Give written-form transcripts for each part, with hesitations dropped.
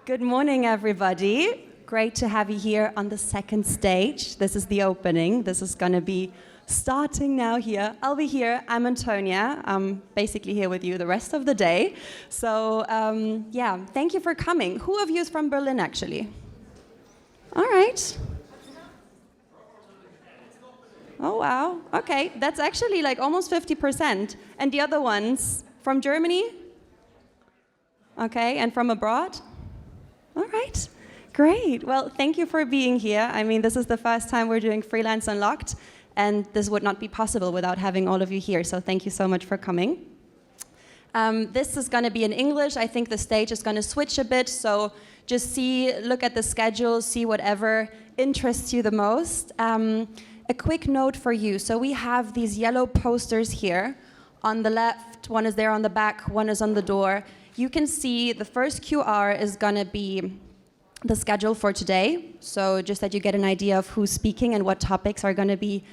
Good morning, everybody. Great to have you here on the second stage. This is the opening. This is going to be starting now here. I'll be here. I'm Antonia. I'm basically here with you the rest of the day. So, yeah, thank you for coming. Who of you is from Berlin, actually? All right. Oh, wow. Okay, that's actually like almost 50%. And the other ones from Germany? Okay, and from abroad? All right, great. Well, thank you for being here. I mean, this is the first time we're doing Freelance Unlocked, and this would not be possible without having all of you here, so thank you so much for coming. This is going to be in English. I think the stage is going to switch a bit, so just look at the schedule, see whatever interests you the most. A quick note for you. So we have these yellow posters here. On the left, one is there on the back, one is on the door. You can see the first QR is going to be the schedule for today. So just that you get an idea of who's speaking and what topics are going to be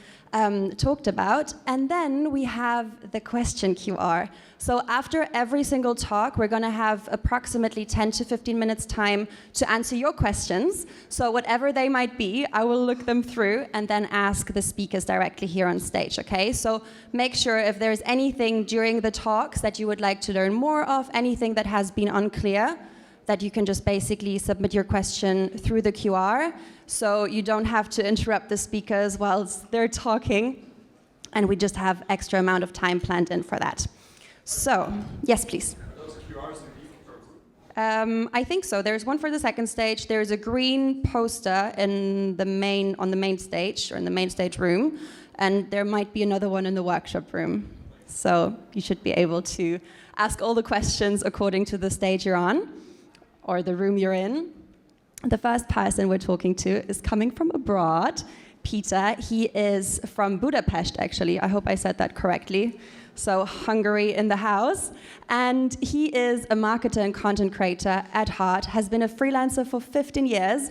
talked about. And then we have the question QR. So after every single talk, we're going to have approximately 10 to 15 minutes time to answer your questions. So whatever they might be, I will look them through and then ask the speakers directly here on stage, okay? So make sure if there's anything during the talks that you would like to learn more of, anything that has been unclear, that you can just basically submit your question through the QR, so you don't have to interrupt the speakers whilst they're talking, and we just have extra amount of time planned in for that. So, yes, please. Are those QRs unique for a group? I think so. There's one for the second stage. There's a green poster on the main stage, or in the main stage room, and there might be another one in the workshop room. So you should be able to ask all the questions according to the stage you're on, or the room you're in. The first person we're talking to is coming from abroad, Peter. He is from Budapest, actually. I hope I said that correctly. So Hungary in the house. And he is a marketer and content creator at heart, has been a freelancer for 15 years,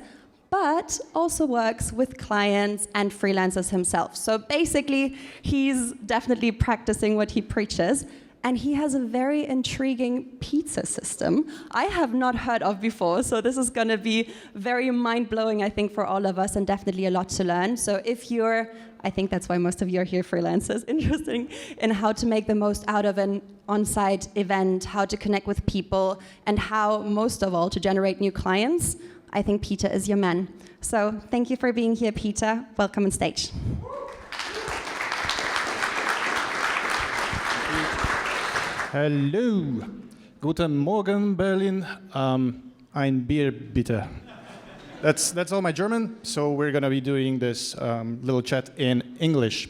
but also works with clients and freelancers himself. So basically, he's definitely practicing what he preaches. And he has a very intriguing pizza system I have not heard of before. So this is going to be very mind-blowing, I think, for all of us, and definitely a lot to learn. So if you're, I think that's why most of you are here, freelancers, interested in how to make the most out of an on-site event, how to connect with people, and how, most of all, to generate new clients, I think Peter is your man. So thank you for being here, Peter. Welcome on stage. Hello, guten Morgen, Berlin. Ein Bier, bitte. That's all my German, so we're going to be doing this little chat in English.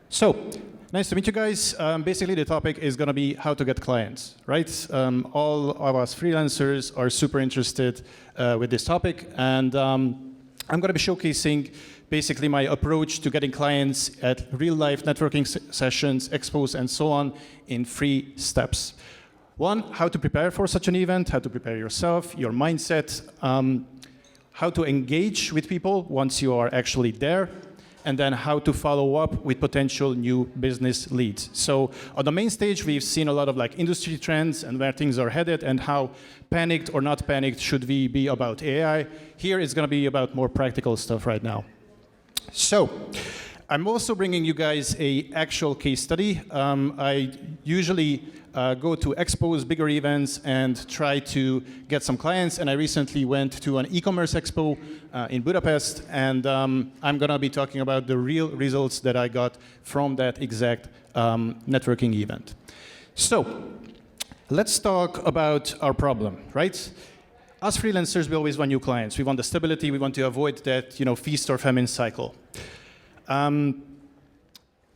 So, nice to meet you guys. Basically, the topic is going to be how to get clients, right? All of us freelancers are super interested with this topic, and I'm going to be showcasing basically my approach to getting clients at real-life networking sessions, expos, and so on in 3 steps. 1, how to prepare for such an event, how to prepare yourself, your mindset, how to engage with people once you are actually there, and then how to follow up with potential new business leads. So on the main stage, we've seen a lot of like industry trends and where things are headed and how panicked or not panicked should we be about AI. Here it's going to be about more practical stuff right now. So, I'm also bringing you guys a actual case study. I usually go to expos, bigger events, and try to get some clients. And I recently went to an e-commerce expo in Budapest, and I'm going to be talking about the real results that I got from that exact networking event. So, let's talk about our problem, right? As freelancers, we always want new clients. We want the stability. We want to avoid that, feast or famine cycle. And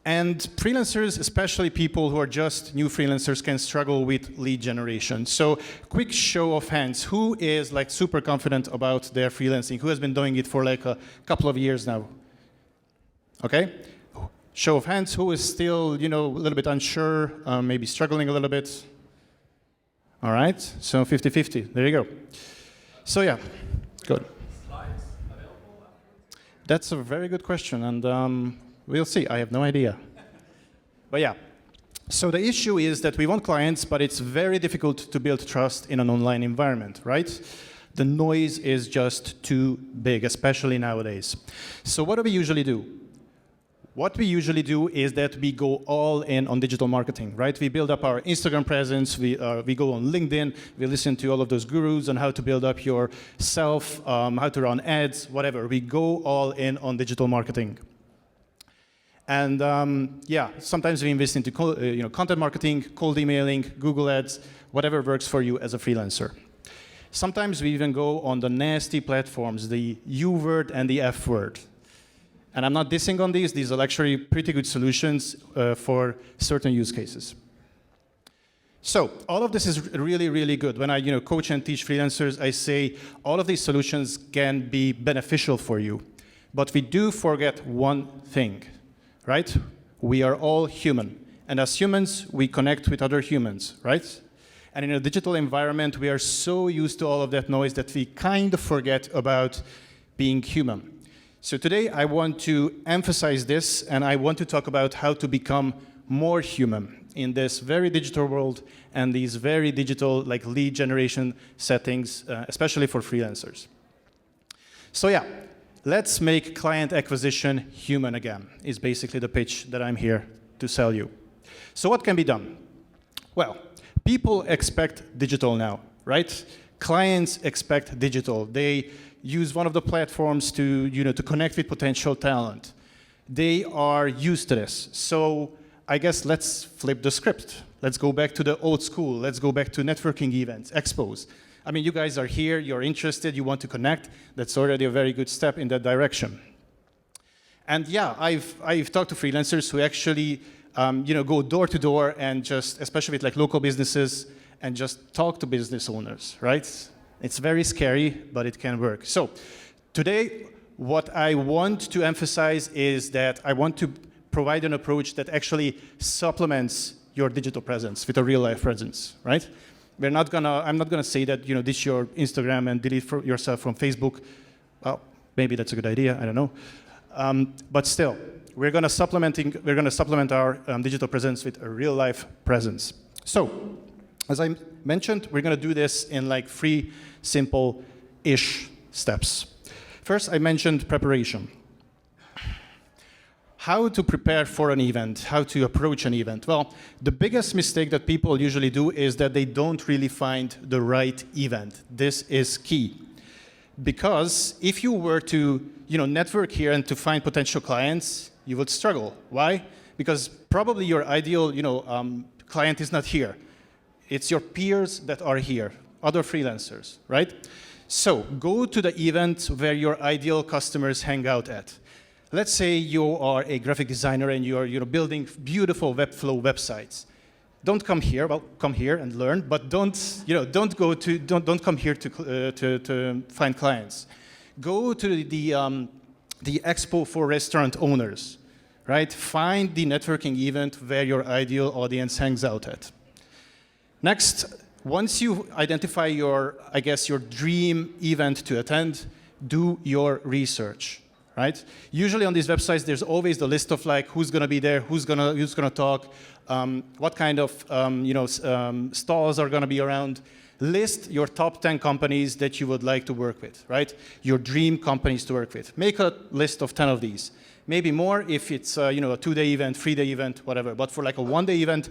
freelancers, especially people who are just new freelancers, can struggle with lead generation. So, quick show of hands. Who is like super confident about their freelancing? Who has been doing it for like a couple of years now? Okay. Show of hands. Who is still, a little bit unsure, maybe struggling a little bit? All right. So 50-50. There you go. So yeah, good. Slides available afterwards? That's a very good question, and we'll see. I have no idea. But yeah, So the issue is that we want clients, but it's very difficult to build trust in an online environment, right? The noise is just too big, especially nowadays. So what do we usually do? What we usually do is that we go all in on digital marketing, right? We build up our Instagram presence, we go on LinkedIn, we listen to all of those gurus on how to build up yourself, how to run ads, whatever. We go all in on digital marketing. And yeah, sometimes we invest into content marketing, cold emailing, Google Ads, whatever works for you as a freelancer. Sometimes we even go on the nasty platforms, the U word and the F word. And I'm not dissing on these are actually pretty good solutions for certain use cases. So all of this is really, really good. When I coach and teach freelancers, I say all of these solutions can be beneficial for you. But we do forget one thing, right? We are all human. And as humans, we connect with other humans, right? And in a digital environment, we are so used to all of that noise that we kind of forget about being human. So today I want to emphasize this, and I want to talk about how to become more human in this very digital world and these very digital lead generation settings, especially for freelancers. So yeah, let's make client acquisition human again, is basically the pitch that I'm here to sell you. So what can be done? Well, people expect digital now, right? Clients expect digital. They use one of the platforms to connect with potential talent. They are used to this. So I guess let's flip the script. Let's go back to the old school. Let's go back to networking events, expos. I mean, you guys are here, you're interested, you want to connect. That's already a very good step in that direction. And yeah, I've talked to freelancers who actually go door to door and just, especially with local businesses, and just talk to business owners, right? It's very scary, but it can work. So today, what I want to emphasize is that I want to provide an approach that actually supplements your digital presence with a real-life presence, right? I'm not gonna say that this is your Instagram and delete yourself from Facebook. Well, maybe that's a good idea. I don't know. But still, we're gonna supplement our digital presence with a real-life presence. So, as I mentioned, we're gonna do this in 3 simple-ish steps. First, I mentioned preparation. How to prepare for an event, how to approach an event. Well, the biggest mistake that people usually do is that they don't really find the right event. This is key. Because if you were to network here and to find potential clients, you would struggle. Why? Because probably your ideal client is not here. It's your peers that are here, other freelancers, right? So go to the event where your ideal customers hang out at. Let's say you are a graphic designer and you're building beautiful Webflow websites. Don't come here. Well, come here and learn, but don't come here to find clients. Go to the expo for restaurant owners, right? Find the networking event where your ideal audience hangs out at. Next, once you identify your dream event to attend, do your research. Right? Usually on these websites, there's always the list of who's going to be there, who's going to talk, what kind of stalls are going to be around. List your top 10 companies that you would like to work with, right? Your dream companies to work with. Make a list of 10 of these. Maybe more if it's a 2-day event, 3-day event, whatever. But for a 1-day event,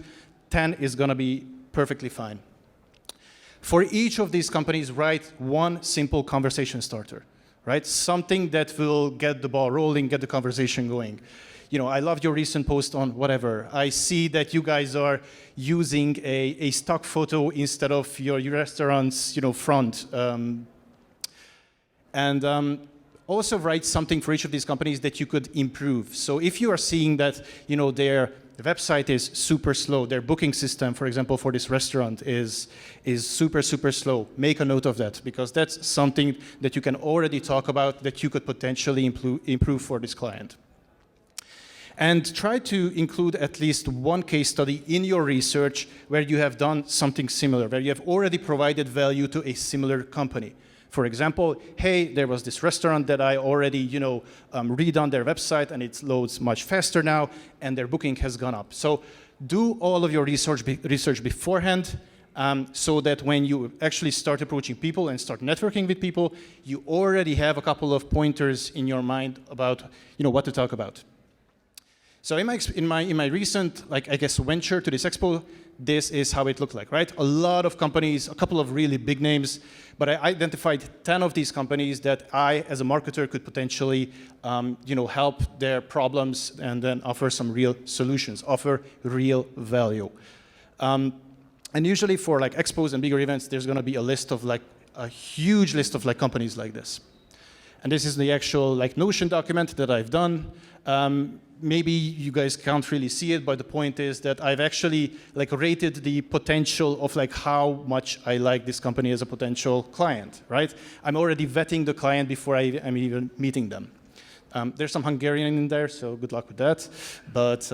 10 is going to be perfectly fine. For each of these companies, write one simple conversation starter. Right? Something that will get the ball rolling, get the conversation going. I loved your recent post on whatever. I see that you guys are using a stock photo instead of your restaurant's front. Also write something for each of these companies that you could improve. So if you are seeing that their website is super slow, their booking system, for example, for this restaurant is super, super slow, make a note of that, because that's something that you can already talk about that you could potentially improve for this client. And try to include at least one case study in your research where you have done something similar, where you have already provided value to a similar company. For example, hey, there was this restaurant that I already, redone their website and it loads much faster now, and their booking has gone up. So Do all of your research beforehand, so that when you actually start approaching people and start networking with people, you already have a couple of pointers in your mind about what to talk about. So in my recent, like, I guess, venture to this expo, this is how it looked like, right? A lot of companies, a couple of really big names, but I identified 10 of these companies that I, as a marketer, could potentially help their problems and then offer some real solutions, offer real value. And usually for like expos and bigger events, there's going to be a list of like a huge list of like companies like this. And this is the actual like Notion document that I've done. Maybe you guys can't really see it, but the point is that I've actually like rated the potential of like how much I like this company as a potential client, right? I'm already vetting the client before I'm even meeting them. There's some Hungarian in there, so good luck with that. But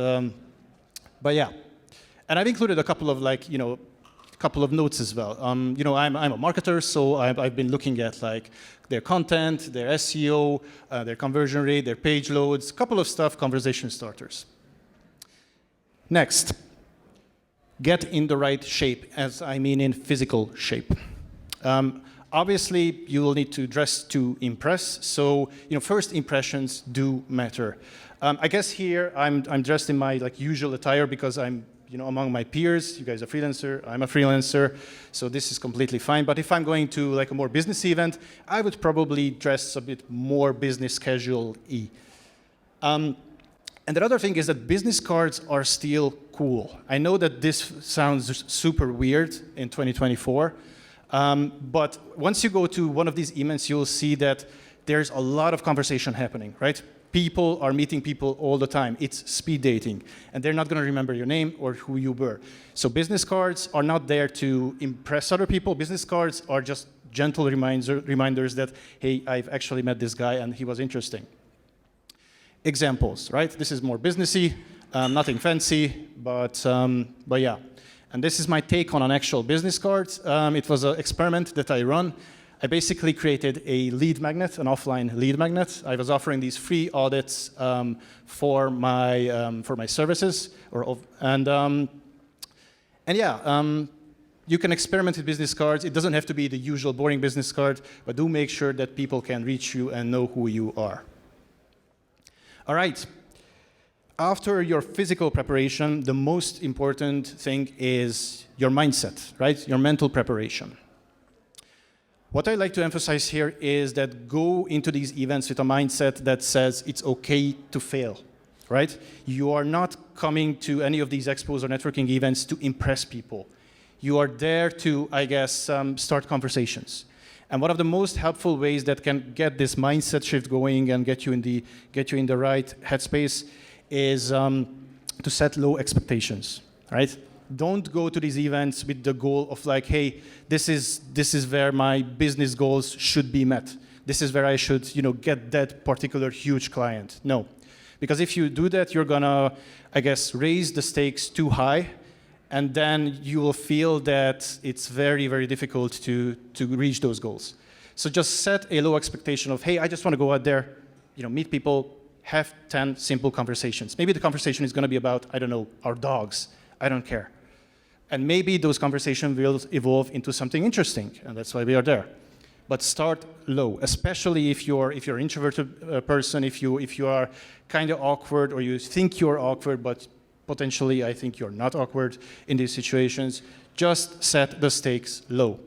yeah, and I've included a couple of like couple of notes as well. I'm a marketer, so I've been looking at like their content, their SEO, their conversion rate, their page loads, a couple of stuff, conversation starters. Next, get in the right shape, as I mean in physical shape. Obviously, you will need to dress to impress, so first impressions do matter. I guess here I'm dressed in my like usual attire because I'm among my peers. You guys are freelancer, I'm a freelancer, so this is completely fine. But if I'm going to like a more business event, I would probably dress a bit more business casual-y. And the other thing is that business cards are still cool. I know that this sounds super weird in 2024, but once you go to one of these events, you'll see that there's a lot of conversation happening, right? People are meeting people all the time. It's speed dating. And they're not going to remember your name or who you were. So business cards are not there to impress other people. Business cards are just gentle reminders that, hey, I've actually met this guy and he was interesting. Examples, right? This is more businessy, nothing fancy, but yeah. And this is my take on an actual business card. It was an experiment that I run. I basically created a lead magnet, an offline lead magnet. I was offering these free audits for my services, and yeah, you can experiment with business cards. It doesn't have to be the usual boring business card, but do make sure that people can reach you and know who you are. All right. After your physical preparation, the most important thing is your mindset, right? Your mental preparation. What I like to emphasize here is that go into these events with a mindset that says it's okay to fail, right? You are not coming to any of these expos or networking events to impress people. You are there to, I guess, start conversations. And one of the most helpful ways that can get this mindset shift going and get you in the right headspace is to set low expectations, right? Don't go to these events with the goal of like, hey, this is where my business goals should be met. This is where I should, get that particular huge client. No, because if you do that, you're gonna, I guess, raise the stakes too high, and then you will feel that it's very, very difficult to reach those goals. So just set a low expectation of, hey, I just want to go out there, meet people, have 10 simple conversations. Maybe the conversation is going to be about, I don't know, our dogs. I don't care. And maybe those conversations will evolve into something interesting, and that's why we are there. But start low, especially if you're an introverted person, if you are kind of awkward, or you think you're awkward, but potentially I think you're not awkward in these situations. Just set the stakes low.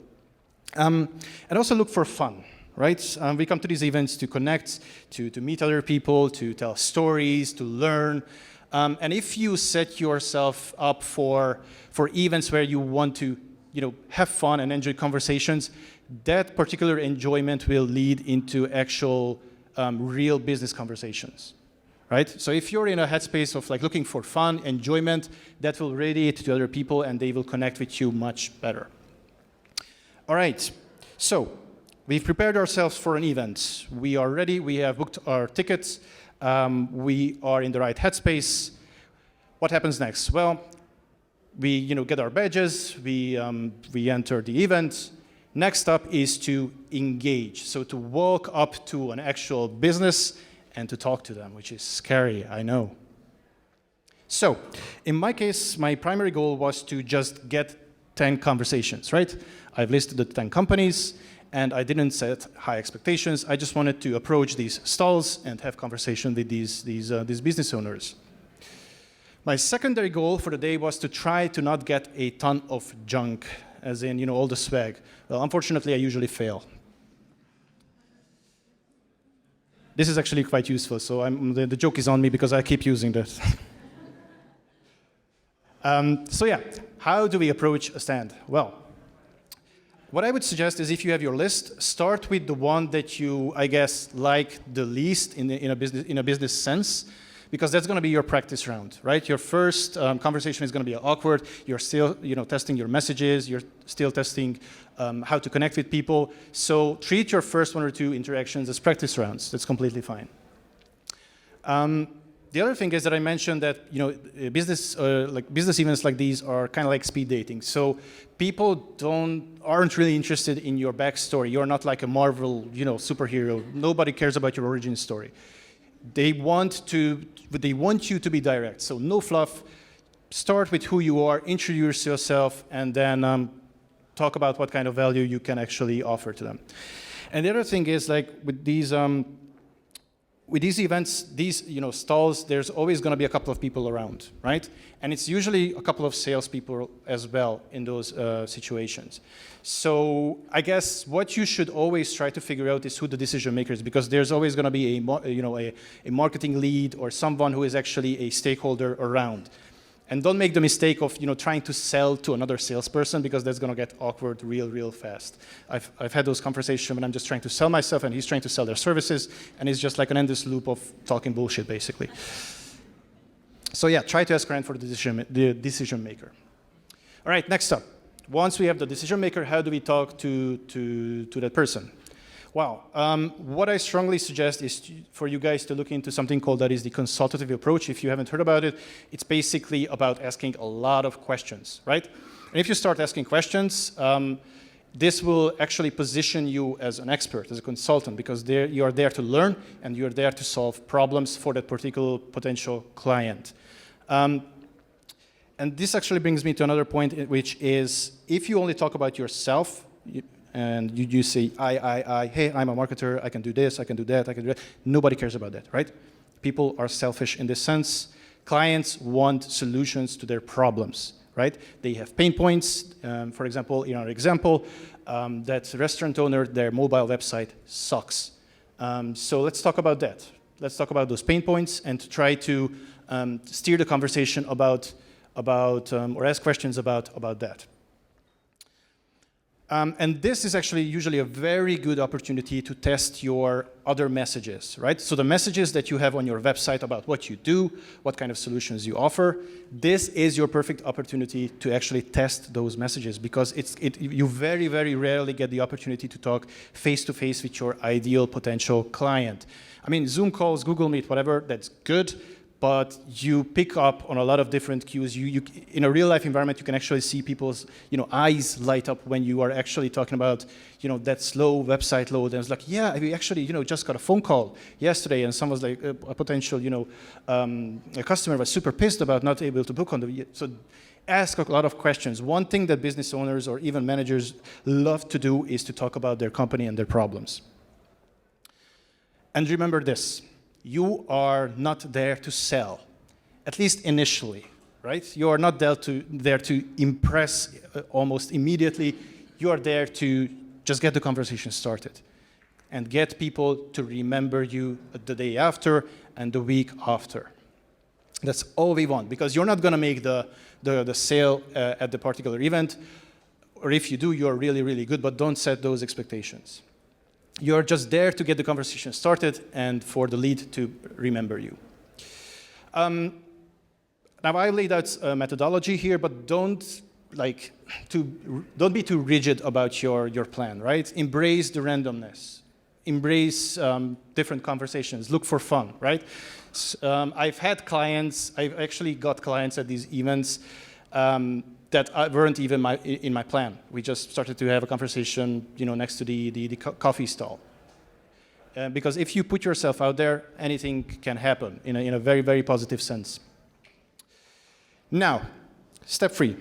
And also look for fun, right? We come to these events to connect, to meet other people, to tell stories, to learn. And if you set yourself up for events where you want to, have fun and enjoy conversations, that particular enjoyment will lead into actual real business conversations, right? So if you're in a headspace of like looking for fun, enjoyment, that will radiate to other people and they will connect with you much better. All right, so we've prepared ourselves for an event. We are ready, we have booked our tickets, we are in the right headspace. What happens next? Well, we get our badges, we enter the event. Next up is to engage, so to walk up to an actual business and to talk to them, which is scary, I know. So, in my case, my primary goal was to just get 10 conversations, right? I've listed the 10 companies, and I didn't set high expectations. I just wanted to approach these stalls and have conversation with these business owners. My secondary goal for the day was to try to not get a ton of junk, as in, all the swag. Well, unfortunately, I usually fail. This is actually quite useful, so the joke is on me because I keep using this. So yeah, how do we approach a stand? Well, what I would suggest is if you have your list, start with the one that you, I guess, like the least in a business sense, because that's going to be your practice round, right? Your first conversation is going to be awkward. You're still, testing your messages. You're still testing how to connect with people. So treat your first one or two interactions as practice rounds. That's completely fine. The other thing is that I mentioned that business events like these are kind of like speed dating. So people aren't really interested in your backstory. You're not like a Marvel superhero. Nobody cares about your origin story. They want you to be direct. So no fluff. Start with who you are. Introduce yourself, and then talk about what kind of value you can actually offer to them. And the other thing is like with these events, these stalls, there's always going to be a couple of people around, right? And it's usually a couple of salespeople as well in those situations. So I guess what you should always try to figure out is who the decision maker is, because there's always going to be a marketing lead or someone who is actually a stakeholder around. And don't make the mistake of trying to sell to another salesperson, because that's going to get awkward real fast. I've had those conversations when I'm just trying to sell myself and he's trying to sell their services, and it's just like an endless loop of talking bullshit, basically. So yeah, try to ask around for the decision maker. All right, next up. Once we have the decision maker, how do we talk to that person? Wow. What I strongly suggest is for you guys to look into something called that is the consultative approach. If you haven't heard about it, it's basically about asking a lot of questions, right? And if you start asking questions, this will actually position you as an expert, as a consultant, because you are there to learn and you're there to solve problems for that particular potential client. And this actually brings me to another point, which is if you only talk about yourself, and you say, hey, I'm a marketer, I can do this, I can do that, I can do that. Nobody cares about that, right? People are selfish in this sense. Clients want solutions to their problems, right? They have pain points. For example, in our example, that restaurant owner, their mobile website sucks. So let's talk about that. Let's talk about those pain points and to try to steer the conversation about or ask questions about that. And this is actually usually a very good opportunity to test your other messages, right? So the messages that you have on your website about what you do, what kind of solutions you offer, this is your perfect opportunity to actually test those messages, because you very, very rarely get the opportunity to talk face-to-face with your ideal potential client. I mean, Zoom calls, Google Meet, whatever, that's good. But you pick up on a lot of different cues. In a real-life environment, you can actually see people's eyes light up when you are actually talking about that slow website load. And it's like, yeah, we actually just got a phone call yesterday, and someone's like a potential a customer was super pissed about not able to book on the. So ask a lot of questions. One thing that business owners or even managers love to do is to talk about their company and their problems. And remember this. You are not there to sell, at least initially, right? You are not there to impress almost immediately. You are there to just get the conversation started and get people to remember you the day after and the week after. That's all we want, because you're not going to make the sale at the particular event, or if you do, you're really, really good, but don't set those expectations. You're just there to get the conversation started and for the lead to remember you. Now I laid out a methodology here, but don't be too rigid about your plan, right? Embrace the randomness. Embrace different conversations. Look for fun, right? I've actually got clients at these events that weren't even in my plan. We just started to have a conversation, next to the coffee stall. Because if you put yourself out there, anything can happen in a very, very positive sense. Now, step 3.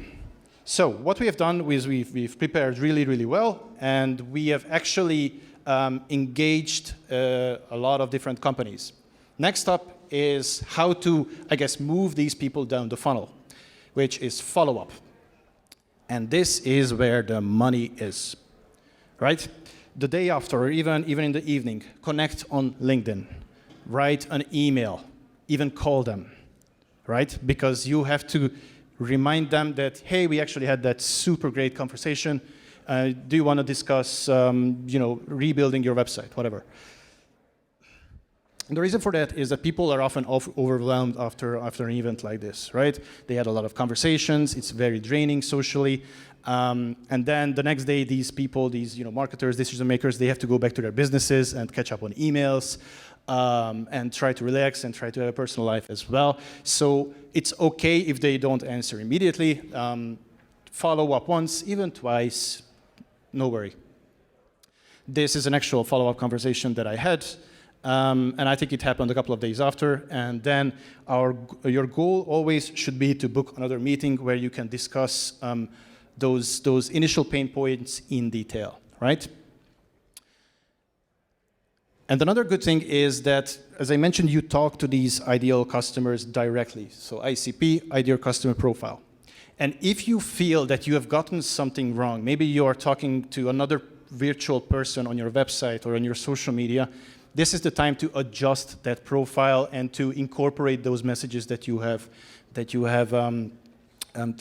So what we have done is we've prepared really, really well, and we have actually engaged a lot of different companies. Next up is how to, I guess, move these people down the funnel, which is follow-up. And this is where the money is, right? The day after, or even in the evening, connect on LinkedIn, write an email, even call them, right? Because you have to remind them that, hey, we actually had that super great conversation. Do you want to discuss, rebuilding your website, whatever. And the reason for that is that people are often overwhelmed after an event like this, right? They had a lot of conversations. It's very draining socially. And then the next day, these people, these marketers, decision makers, they have to go back to their businesses and catch up on emails and try to relax and try to have a personal life as well. So it's okay if they don't answer immediately. Follow up once, even twice, no worry. This is an actual follow-up conversation that I had. And I think it happened a couple of days after. And then your goal always should be to book another meeting where you can discuss those initial pain points in detail, right? And another good thing is that, as I mentioned, you talk to these ideal customers directly. So ICP, ideal customer profile. And if you feel that you have gotten something wrong, maybe you are talking to another virtual person on your website or on your social media, this is the time to adjust that profile and to incorporate those messages that you have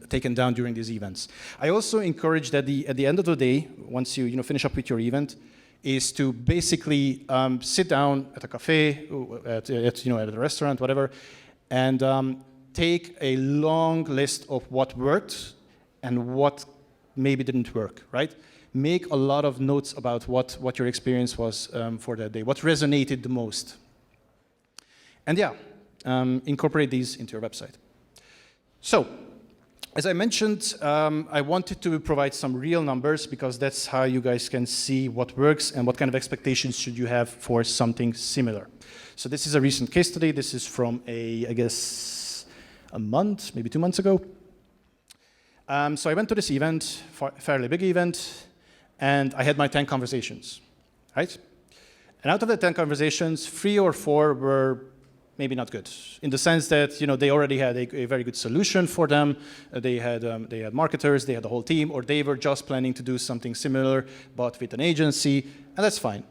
taken down during these events. I also encourage that at the end of the day, once you finish up with your event, is to basically sit down at a cafe, at a restaurant, whatever, and take a long list of what worked and what maybe didn't work, right? Make a lot of notes about what your experience was for that day, what resonated the most. And yeah, incorporate these into your website. So, as I mentioned, I wanted to provide some real numbers because that's how you guys can see what works and what kind of expectations should you have for something similar. So this is a recent case study. This is from I guess, a month, maybe 2 months ago. So I went to this event, fairly big event, and I had my 10 conversations, right? And out of the 10 conversations, 3 or 4 were maybe not good, in the sense that they already had a very good solution for them. They had marketers, they had the whole team, or they were just planning to do something similar, but with an agency, and that's fine.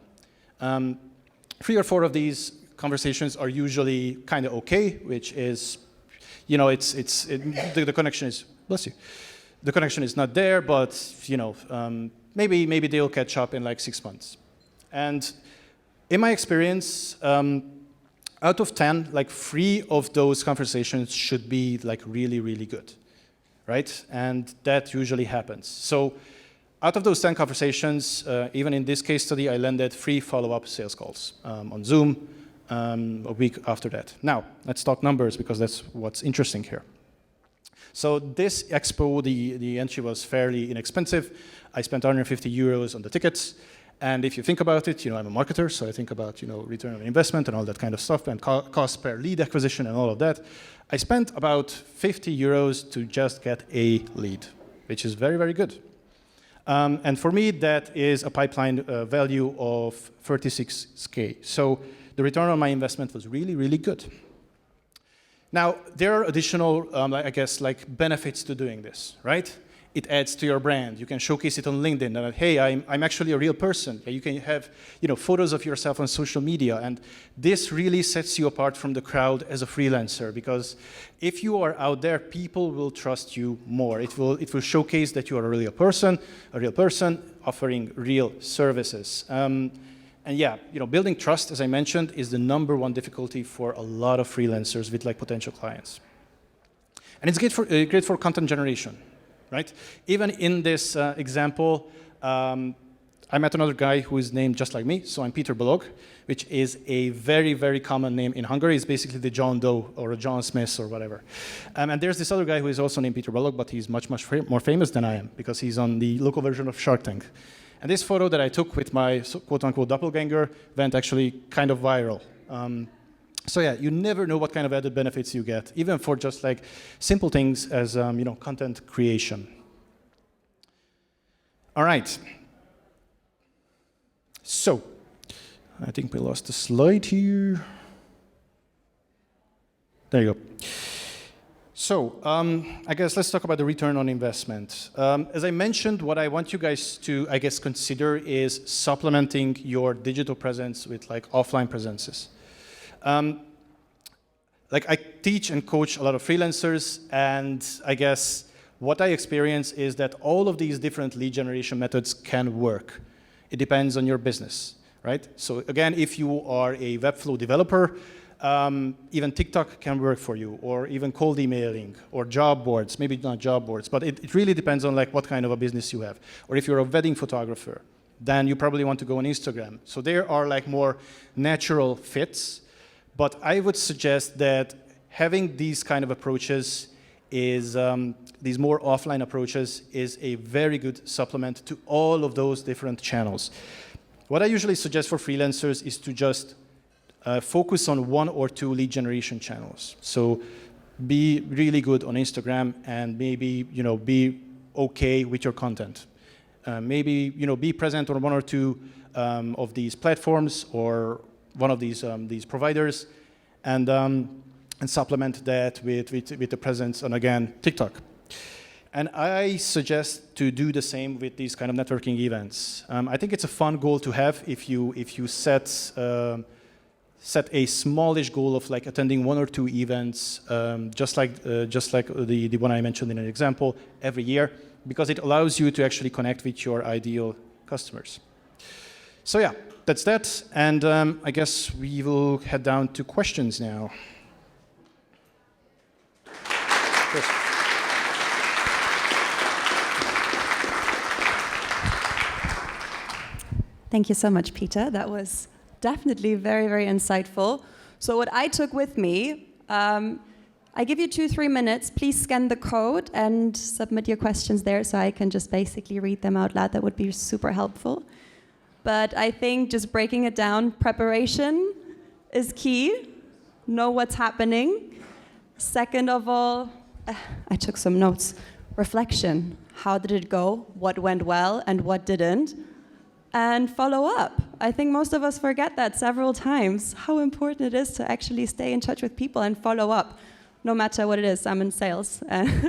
3 or 4 of these conversations are usually kind of okay, which is, the connection is, bless you, the connection is not there, but maybe they'll catch up in like 6 months. And in my experience, out of 10, like 3 of those conversations should be like really, really good, right? And that usually happens. So out of those 10 conversations, even in this case study, I landed 3 follow-up sales calls on Zoom a week after that. Now, let's talk numbers because that's what's interesting here. So this expo, the entry was fairly inexpensive. I spent 150 euros on the tickets. And if you think about it, I'm a marketer, so I think about, return on investment and all that kind of stuff, and cost per lead acquisition and all of that. I spent about 50 euros to just get a lead, which is very, very good. And for me, that is a pipeline value of 36K. So the return on my investment was really, really good. Now, there are additional, I guess, like benefits to doing this, right? It adds to your brand. You can showcase it on LinkedIn. And hey, I'm actually a real person. You can have photos of yourself on social media. And this really sets you apart from the crowd as a freelancer. Because if you are out there, people will trust you more. It will showcase that you are a real person offering real services. And yeah, building trust, as I mentioned, is the #1 difficulty for a lot of freelancers with like potential clients. And it's great for content generation. Right? Even in this example, I met another guy who is named just like me, so I'm Peter Balog, which is a very, very common name in Hungary. It's basically the John Doe or a John Smith or whatever. And there's this other guy who is also named Peter Balog, but he's much, much more famous than I am because he's on the local version of Shark Tank. And this photo that I took with my quote-unquote doppelganger went actually kind of viral. So yeah, you never know what kind of added benefits you get, even for just like simple things as content creation. All right. So I think we lost the slide here. There you go. So I guess let's talk about the return on investment. As I mentioned, what I want you guys to, I guess, consider is supplementing your digital presence with like offline presences. Like I teach and coach a lot of freelancers, and I guess what I experience is that all of these different lead generation methods can work. It depends on your business, right? So again, if you are a Webflow developer, even TikTok can work for you, or even cold emailing, or job boards. Maybe not job boards, but it really depends on like what kind of a business you have. Or if you're a wedding photographer, then you probably want to go on Instagram. So there are like more natural fits. But I would suggest that having these kind of approaches is, these more offline approaches is a very good supplement to all of those different channels. What I usually suggest for freelancers is to just focus on 1 or 2 lead generation channels. So be really good on Instagram and maybe, be okay with your content. Maybe, be present on 1 or 2 of these platforms or one of these providers, and supplement that with the presence on, again, TikTok. And I suggest to do the same with these kind of networking events. I think it's a fun goal to have if you set a smallish goal of like attending 1 or 2 events, just like the one I mentioned in an example, every year, because it allows you to actually connect with your ideal customers. So yeah, that's that, and I guess we will head down to questions now. Chris. Thank you so much, Peter. That was definitely very, very insightful. So what I took with me, I give you 2-3 minutes. Please scan the code and submit your questions there so I can just basically read them out loud. That would be super helpful. But I think just breaking it down, preparation is key. Know what's happening. Second of all, I took some notes. Reflection. How did it go? What went well and what didn't? And follow up. I think most of us forget that several times, how important it is to actually stay in touch with people and follow up, no matter what it is. I'm in sales,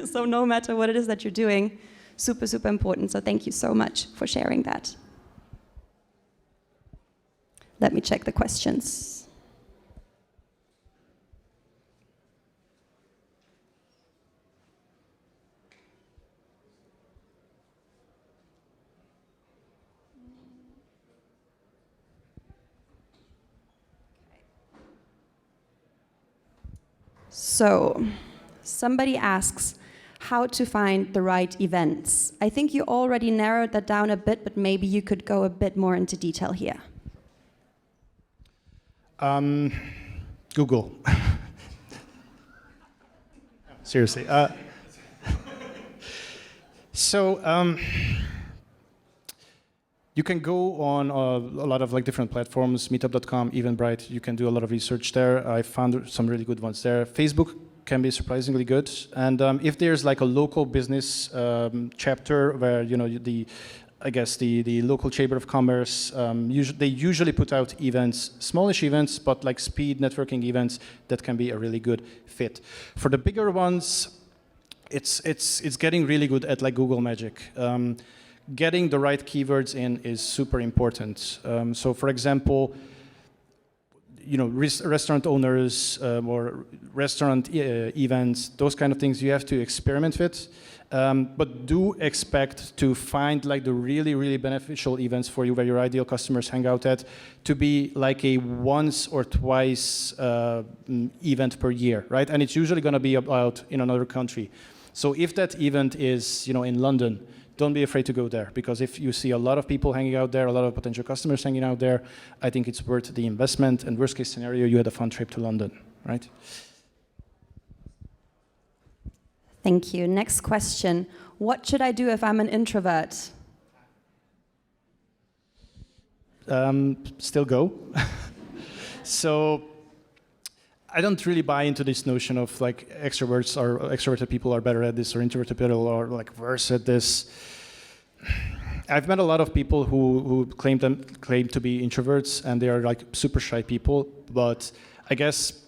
so no matter what it is that you're doing, super, super important. So thank you so much for sharing that. Let me check the questions. So, somebody asks how to find the right events. I think you already narrowed that down a bit, but maybe you could go a bit more into detail here. Google. Seriously. You can go on a lot of like different platforms, meetup.com, Eventbrite. You can do a lot of research there. I found some really good ones there. Facebook can be surprisingly good. And if there's like a local business chapter where the local chamber of commerce, they usually put out events, smallish events, but like speed networking events that can be a really good fit. For the bigger ones, it's getting really good at like Google Magic. Getting the right keywords in is super important. So for example, restaurant owners or restaurant events, those kind of things you have to experiment with. But do expect to find like the really, really beneficial events for you where your ideal customers hang out at to be like a once or twice event per year, right? And it's usually going to be about in another country. So if that event is, in London, don't be afraid to go there, because if you see a lot of people hanging out there, a lot of potential customers hanging out there, I think it's worth the investment. And worst case scenario, you had a fun trip to London, right? Thank you. Next question. What should I do if I'm an introvert? Still go. So I don't really buy into this notion of like extroverts or extroverted people are better at this or introverted people are like worse at this. I've met a lot of people who claim to be introverts and they are like super shy people. But I guess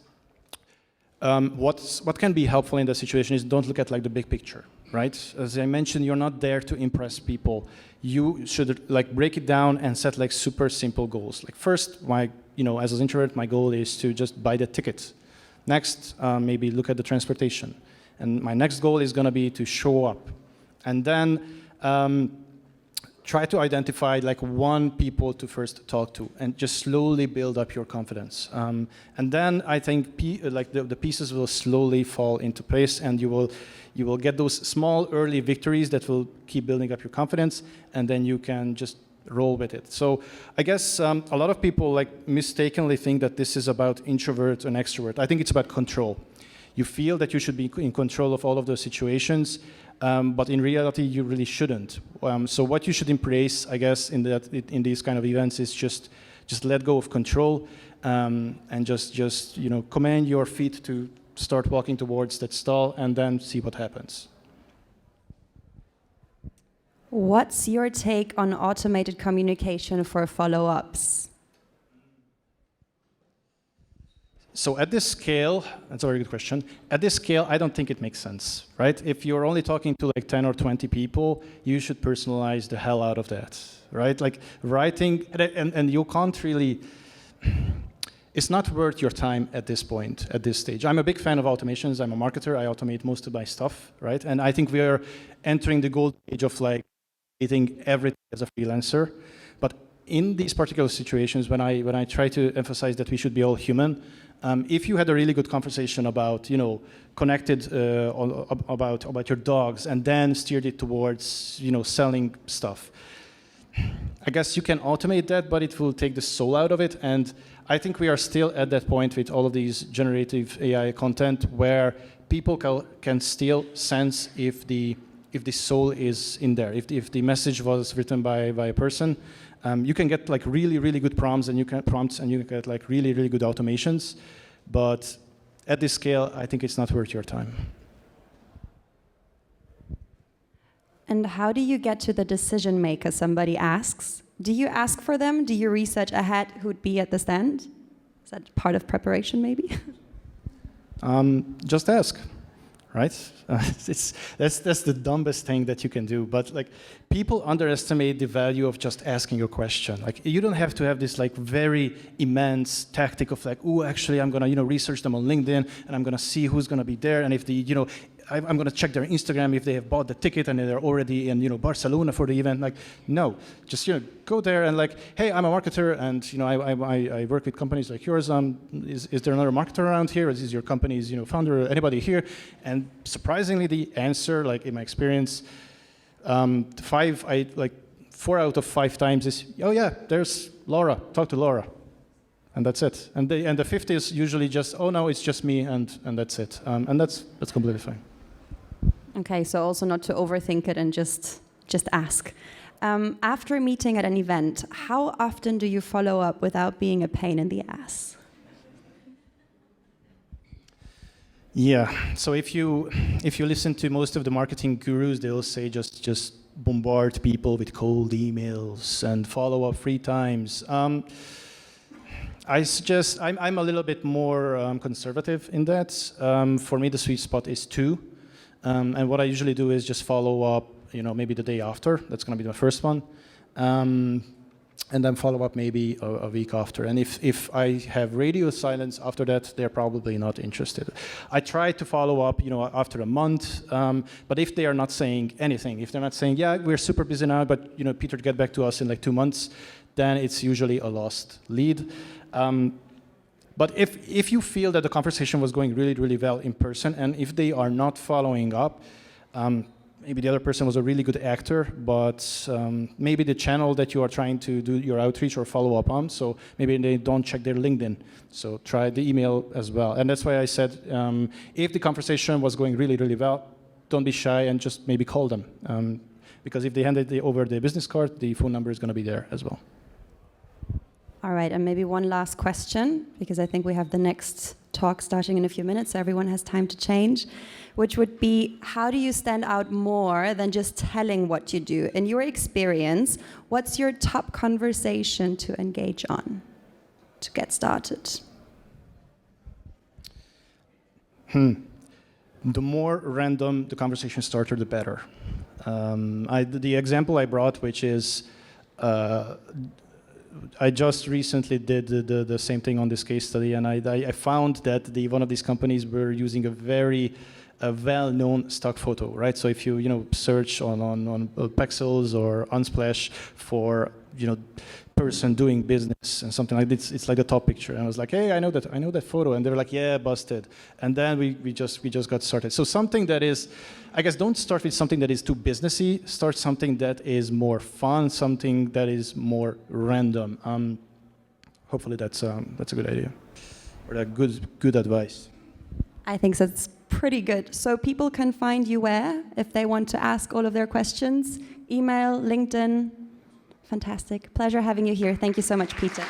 what can be helpful in that situation is don't look at like the big picture, right? As I mentioned, you're not there to impress people. You should like break it down and set like super simple goals. Like first, as an introvert, my goal is to just buy the ticket. Next, maybe look at the transportation. And my next goal is going to be to show up. And then try to identify like one people to first talk to and just slowly build up your confidence. And then I think the pieces will slowly fall into place and you will get those small early victories that will keep building up your confidence and then you can just roll with it. So I guess a lot of people like mistakenly think that this is about introvert and extrovert. I think it's about control. You feel that you should be in control of all of those situations, but in reality, you really shouldn't. So what you should embrace, I guess, in these kind of events is just let go of control and just command your feet to start walking towards that stall and then see what happens. What's your take on automated communication for follow-ups? So at this scale, that's a very good question. At this scale, I don't think it makes sense, right? If you're only talking to like 10 or 20 people, you should personalize the hell out of that, right? Like writing, and you can't really, it's not worth your time at this point, at this stage. I'm a big fan of automations. I'm a marketer. I automate most of my stuff, right? And I think we are entering the golden age of like eating everything as a freelancer. But in these particular situations, when I try to emphasize that we should be all human, if you had a really good conversation about, connected about your dogs, and then steered it towards, selling stuff, I guess you can automate that, but it will take the soul out of it. And I think we are still at that point with all of these generative AI content where people can still sense if the soul is in there, if the message was written by a person. You can get like really, really good prompts and you can get like really, really good automations. But at this scale, I think it's not worth your time. And how do you get to the decision maker somebody asks? Do you ask for them? Do you research ahead who'd be at the stand? Is that part of preparation maybe? Just ask. Right? That's the dumbest thing that you can do. But like people underestimate the value of just asking your question. Like you don't have to have this like very immense tactic of like, oh, actually I'm gonna research them on LinkedIn and I'm gonna see who's gonna be there and if I'm gonna check their Instagram if they have bought the ticket and they're already in Barcelona for the event. Like no, just go there and like, hey, I'm a marketer and I work with companies like yours. Is there another marketer around here? Is your company's founder? Anybody here? And surprisingly, the answer, like in my experience, 4 out of 5 times is, oh yeah, there's Laura. Talk to Laura. And that's it. And the fifth is usually just, oh no, it's just me, and that's it. And that's completely fine. Okay, so also not to overthink it and just ask. After a meeting at an event, how often do you follow up without being a pain in the ass? Yeah. So if you listen to most of the marketing gurus, they'll say just bombard people with cold emails and follow up 3 times. I suggest I'm a little bit more conservative in that. For me, the sweet spot is 2, and what I usually do is just follow up, maybe the day after. That's going to be the first one, and then follow up maybe a week after. And if I have radio silence after that, they're probably not interested. I try to follow up, after a month. But if they are not saying anything, if they're not saying, yeah, we're super busy now, but Peter, get back to us in like 2 months, then it's usually a lost lead. But if you feel that the conversation was going really, really well in person, and if they are not following up, maybe the other person was a really good actor, but maybe the channel that you are trying to do your outreach or follow up on, so maybe they don't check their LinkedIn. So try the email as well. And that's why I said, if the conversation was going really, really well, don't be shy and just maybe call them. Because if they handed over the business card, the phone number is going to be there as well. All right, and maybe one last question, because I think we have the next talk starting in a few minutes, so everyone has time to change, which would be, how do you stand out more than just telling what you do? In your experience, what's your top conversation to engage on to get started? The more random the conversation starter, the better. The example I brought, which is, I just recently did the same thing on this case study, and I found that one of these companies were using a very well-known stock photo, right? So if you search on Pexels or Unsplash for person doing business and something like this, it's like the top picture. And I was like, hey, I know that photo, and they were like, yeah, busted. And then we just got started. So something that is, I guess, don't start with something that is too businessy. Start something that is more fun, something that is more random. Hopefully that's a good idea, or a good advice. I think that's pretty good. So people can find you where if they want to ask all of their questions? Email, LinkedIn. Fantastic. Pleasure having you here. Thank you so much, Peter.